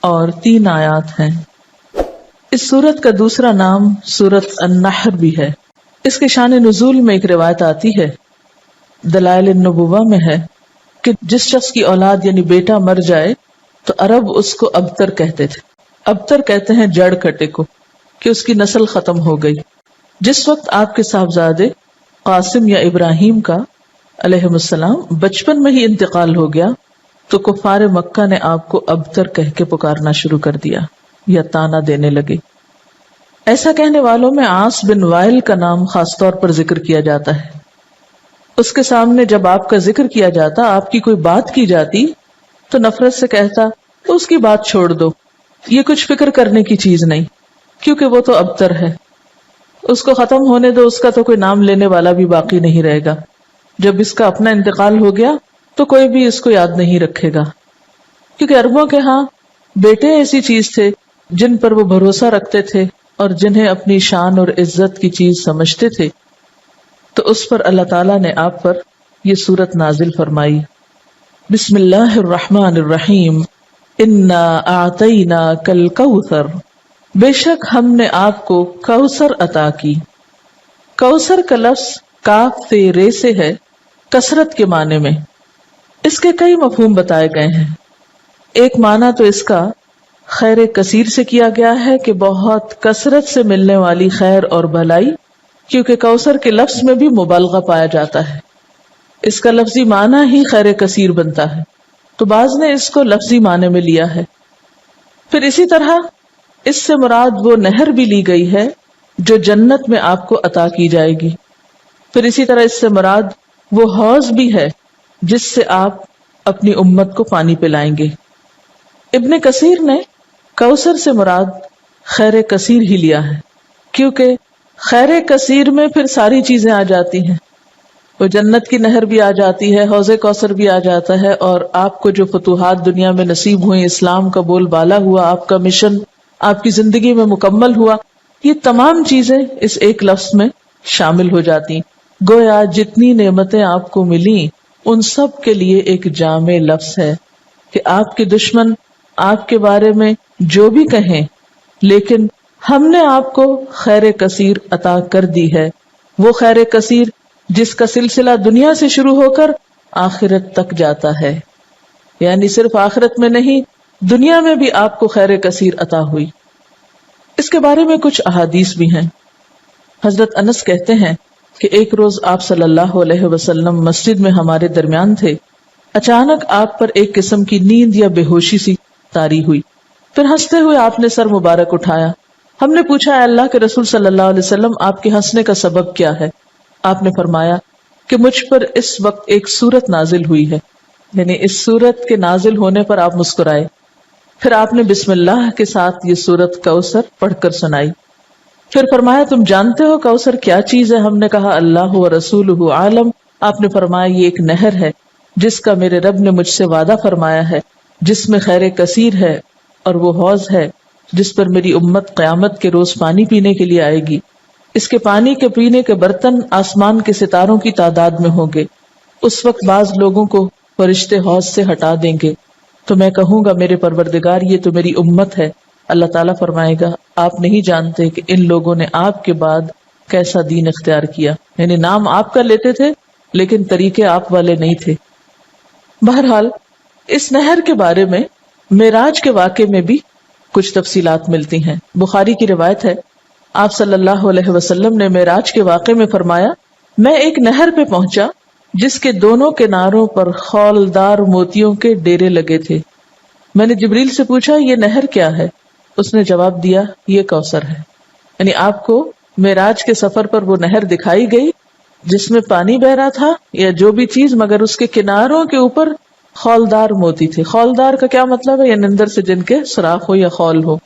اور 3 آیات ہیں۔ اس سورت کا دوسرا نام سورت النحر بھی ہے۔ اس کے شان نزول میں ایک روایت آتی ہے، دلائل النبوہ میں ہے کہ جس شخص کی اولاد یعنی بیٹا مر جائے تو عرب اس کو ابتر کہتے تھے۔ ابتر کہتے ہیں جڑ کٹے کو، کہ اس کی نسل ختم ہو گئی۔ جس وقت آپ کے صاحبزادے قاسم یا ابراہیم کا علیہ السلام بچپن میں ہی انتقال ہو گیا تو کفار مکہ نے آپ کو ابتر کہہ کے پکارنا شروع کر دیا یا طعنہ دینے لگے۔ ایسا کہنے والوں میں عاص بن وائل کا نام خاص طور پر ذکر کیا جاتا ہے۔ اس کے سامنے جب آپ کا ذکر کیا جاتا، آپ کی کوئی بات کی جاتی تو نفرت سے کہتا تو اس کی بات چھوڑ دو، یہ کچھ فکر کرنے کی چیز نہیں، کیونکہ وہ تو ابتر ہے، اس کو ختم ہونے دو، اس کا تو کوئی نام لینے والا بھی باقی نہیں رہے گا۔ جب اس کا اپنا انتقال ہو گیا تو کوئی بھی اس کو یاد نہیں رکھے گا، کیونکہ عربوں کے ہاں بیٹے ایسی چیز تھے جن پر وہ بھروسہ رکھتے تھے اور جنہیں اپنی شان اور عزت کی چیز سمجھتے تھے۔ تو اس پر اللہ تعالیٰ نے آپ پر یہ سورت نازل فرمائی۔ بسم اللہ الرحمن الرحیم، انا اعطیناک الکوثر، بے شک ہم نے آپ کو کوثر عطا کی۔ کوثر کا لفظ کاف سے رے سے ہے، کثرت کے معنی میں۔ اس کے کئی مفہوم بتائے گئے ہیں۔ ایک معنی تو اس کا خیر کثیر سے کیا گیا ہے کہ بہت کثرت سے ملنے والی خیر اور بھلائی، کیونکہ کوثر کے لفظ میں بھی مبالغہ پایا جاتا ہے، اس کا لفظی معنی ہی خیر کثیر بنتا ہے، تو بعض نے اس کو لفظی معنی میں لیا ہے۔ پھر اسی طرح اس سے مراد وہ نہر بھی لی گئی ہے جو جنت میں آپ کو عطا کی جائے گی۔ پھر اسی طرح اس سے مراد وہ حوض بھی ہے جس سے آپ اپنی امت کو پانی پلائیں گے۔ ابن کثیر نے کوثر سے مراد خیر کثیر ہی لیا ہے، کیونکہ خیر کثیر میں پھر ساری چیزیں آ جاتی ہیں، وہ جنت کی نہر بھی آ جاتی ہے، حوض کوثر بھی آ جاتا ہے، اور آپ کو جو فتوحات دنیا میں نصیب ہوئیں، اسلام کا بول بالا ہوا، آپ کا مشن آپ کی زندگی میں مکمل ہوا، یہ تمام چیزیں اس ایک لفظ میں شامل ہو جاتی۔ گویا جتنی نعمتیں آپ کو ملیں ان سب کے لیے ایک جامع لفظ ہے کہ آپ کے دشمن آپ کے بارے میں جو بھی کہیں، لیکن ہم نے آپ کو خیر کثیر عطا کر دی ہے، وہ خیر کثیر جس کا سلسلہ دنیا سے شروع ہو کر آخرت تک جاتا ہے، یعنی صرف آخرت میں نہیں، دنیا میں بھی آپ کو خیر کثیر عطا ہوئی۔ اس کے بارے میں کچھ احادیث بھی ہیں۔ حضرت انس کہتے ہیں کہ ایک روز آپ صلی اللہ علیہ وسلم مسجد میں ہمارے درمیان تھے، اچانک آپ پر ایک قسم کی نیند یا بے ہوشی سی طاری ہوئی، پھر ہنستے ہوئے آپ نے سر مبارک اٹھایا۔ ہم نے پوچھا، اے اللہ کے رسول صلی اللہ علیہ وسلم، آپ کے ہنسنے کا سبب کیا ہے؟ آپ نے فرمایا کہ مجھ پر اس وقت ایک سورت نازل ہوئی ہے، یعنی اس سورت کے نازل ہونے پر آپ مسکرائے۔ پھر آپ نے بسم اللہ کے ساتھ یہ سورت کوثر پڑھ کر سنائی۔ پھر فرمایا، تم جانتے ہو کوثر کیا چیز ہے؟ ہم نے کہا اللہ و رسولہ عالم۔ آپ نے فرمایا یہ ایک نہر ہے جس کا میرے رب نے مجھ سے وعدہ فرمایا ہے، جس میں خیر کثیر ہے، اور وہ حوض ہے جس پر میری امت قیامت کے روز پانی پینے کے لیے آئے گی۔ اس کے پانی کے پینے کے برتن آسمان کے ستاروں کی تعداد میں ہوں گے۔ اس وقت بعض لوگوں کو فرشتے حوض سے ہٹا دیں گے تو میں کہوں گا میرے پروردگار یہ تو میری امت ہے۔ اللہ تعالیٰ فرمائے گا آپ نہیں جانتے کہ ان لوگوں نے آپ کے بعد کیسا دین اختیار کیا، یعنی نام آپ کا لیتے تھے لیکن طریقے آپ والے نہیں تھے۔ بہرحال اس نہر کے بارے میں معراج کے واقعے میں بھی کچھ تفصیلات ملتی ہیں۔ بخاری کی روایت ہے، آپ صلی اللہ علیہ وسلم نے معراج کے واقعے میں فرمایا، میں ایک نہر پہ پہنچا جس کے دونوں کناروں پر خولدار موتیوں کے ڈیرے لگے تھے۔ میں نے جبریل سے پوچھا یہ نہر کیا ہے؟ اس نے جواب دیا یہ کوثر ہے۔ یعنی آپ کو معراج کے سفر پر وہ نہر دکھائی گئی جس میں پانی بہ رہا تھا یا جو بھی چیز، مگر اس کے کناروں کے اوپر خولدار موتی تھے۔ خولدار کا کیا مطلب ہے؟ یعنی اندر سے جن کے سوراخ ہو یا خول ہو۔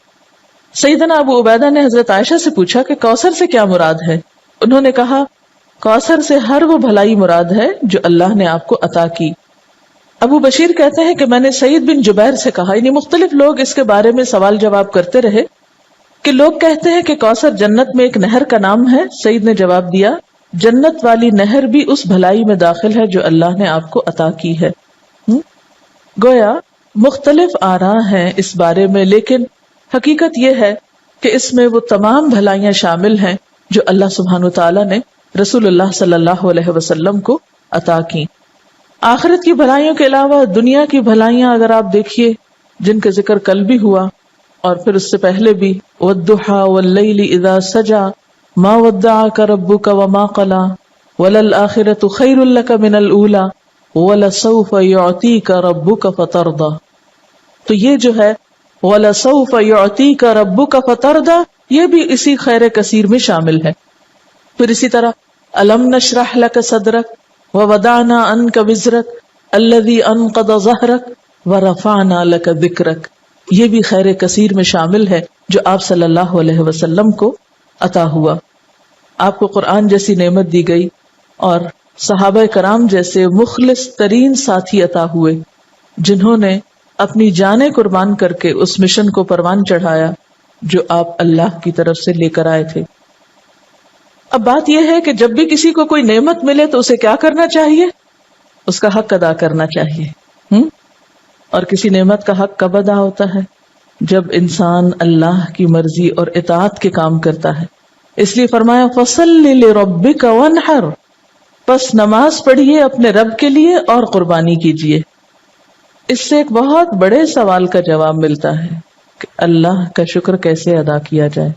سیدنا ابو عبیدہ نے حضرت عائشہ سے پوچھا کہ کوثر سے کیا مراد ہے؟ انہوں نے کہا کوثر سے ہر وہ بھلائی مراد ہے جو اللہ نے آپ کو عطا کی۔ ابو بشیر کہتے ہیں کہ میں نے سعید بن جبیر سے کہا، یعنی مختلف لوگ اس کے بارے میں سوال جواب کرتے رہے کہ لوگ کہتے ہیں کہ کوثر جنت میں ایک نہر کا نام ہے۔ سعید نے جواب دیا جنت والی نہر بھی اس بھلائی میں داخل ہے جو اللہ نے آپ کو عطا کی ہے۔ گویا مختلف آراء ہیں اس بارے میں، لیکن حقیقت یہ ہے کہ اس میں وہ تمام بھلائیاں شامل ہیں جو اللہ سبحانہ وتعالی نے رسول اللہ صلی اللہ علیہ وسلم کو عطا کی۔ آخرت کی بھلائیوں کے علاوہ دنیا کی بھلائیاں اگر آپ دیکھیے، جن کا ذکر کل بھی ہوا اور پھر اس سے پہلے بھی، وَالضُّحَىٰ وَاللَّيْلِ إِذَا سَجَىٰ مَا وَدَّعَكَ رَبُّكَ وَمَا قَلَىٰ وَلَلْآخِرَةُ خَيْرٌ لَكَ مِنَ الْأُولَىٰ وَلَسَوْفَ يُعْطِيكَ رَبُّكَ فَتَرْضَىٰ۔ تو یہ جو ہے وَلَسَوْفَ يُعْطِيكَ رَبُّكَ فَتَرْضَىٰ، یہ بھی اسی خیر کثیر میں شامل ہے۔ پھر اسی طرح أَلَمْ نَشْرَحْ لَكَ صَدْرَكَ وَوَضَعْنَا عَنْكَ وِزْرَكَ الَّذِي أَنقَضَ ظَهْرَكَ وَرَفَعْنَا لَكَ ذِكْرَكَ، یہ بھی خیر کثیر میں شامل ہے جو آپ صلی اللہ علیہ وسلم کو عطا ہوا۔ آپ کو قرآن جیسی نعمت دی گئی اور صحابہ کرام جیسے مخلص ترین ساتھی عطا ہوئے جنہوں نے اپنی جانیں قربان کر کے اس مشن کو پروان چڑھایا جو آپ اللہ کی طرف سے لے کر آئے تھے۔ اب بات یہ ہے کہ جب بھی کسی کو کوئی نعمت ملے تو اسے کیا کرنا چاہیے؟ اس کا حق ادا کرنا چاہیے۔ اور کسی نعمت کا حق کب ادا ہوتا ہے؟ جب انسان اللہ کی مرضی اور اطاعت کے کام کرتا ہے۔ اس لیے فرمایا فَصَلِّ لِرَبِّكَ وَانْحَرْ، پس نماز پڑھیے اپنے رب کے لیے اور قربانی کیجیے۔ اس سے ایک بہت بڑے سوال کا جواب ملتا ہے کہ اللہ کا شکر کیسے ادا کیا جائے۔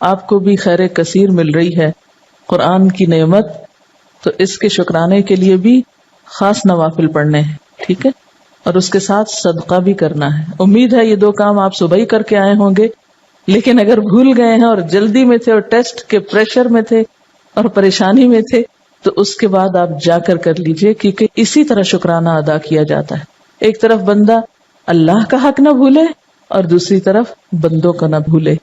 آپ کو بھی خیر کثیر مل رہی ہے، قرآن کی نعمت، تو اس کے شکرانے کے لیے بھی خاص نوافل پڑھنے ہیں، ٹھیک ہے، اور اس کے ساتھ صدقہ بھی کرنا ہے۔ امید ہے یہ دو کام آپ صبح ہی کر کے آئے ہوں گے، لیکن اگر بھول گئے ہیں اور جلدی میں تھے اور ٹیسٹ کے پریشر میں تھے اور پریشانی میں تھے تو اس کے بعد آپ جا کر لیجئے، کیونکہ اسی طرح شکرانہ ادا کیا جاتا ہے۔ ایک طرف بندہ اللہ کا حق نہ بھولے اور دوسری طرف بندوں کا نہ بھولے۔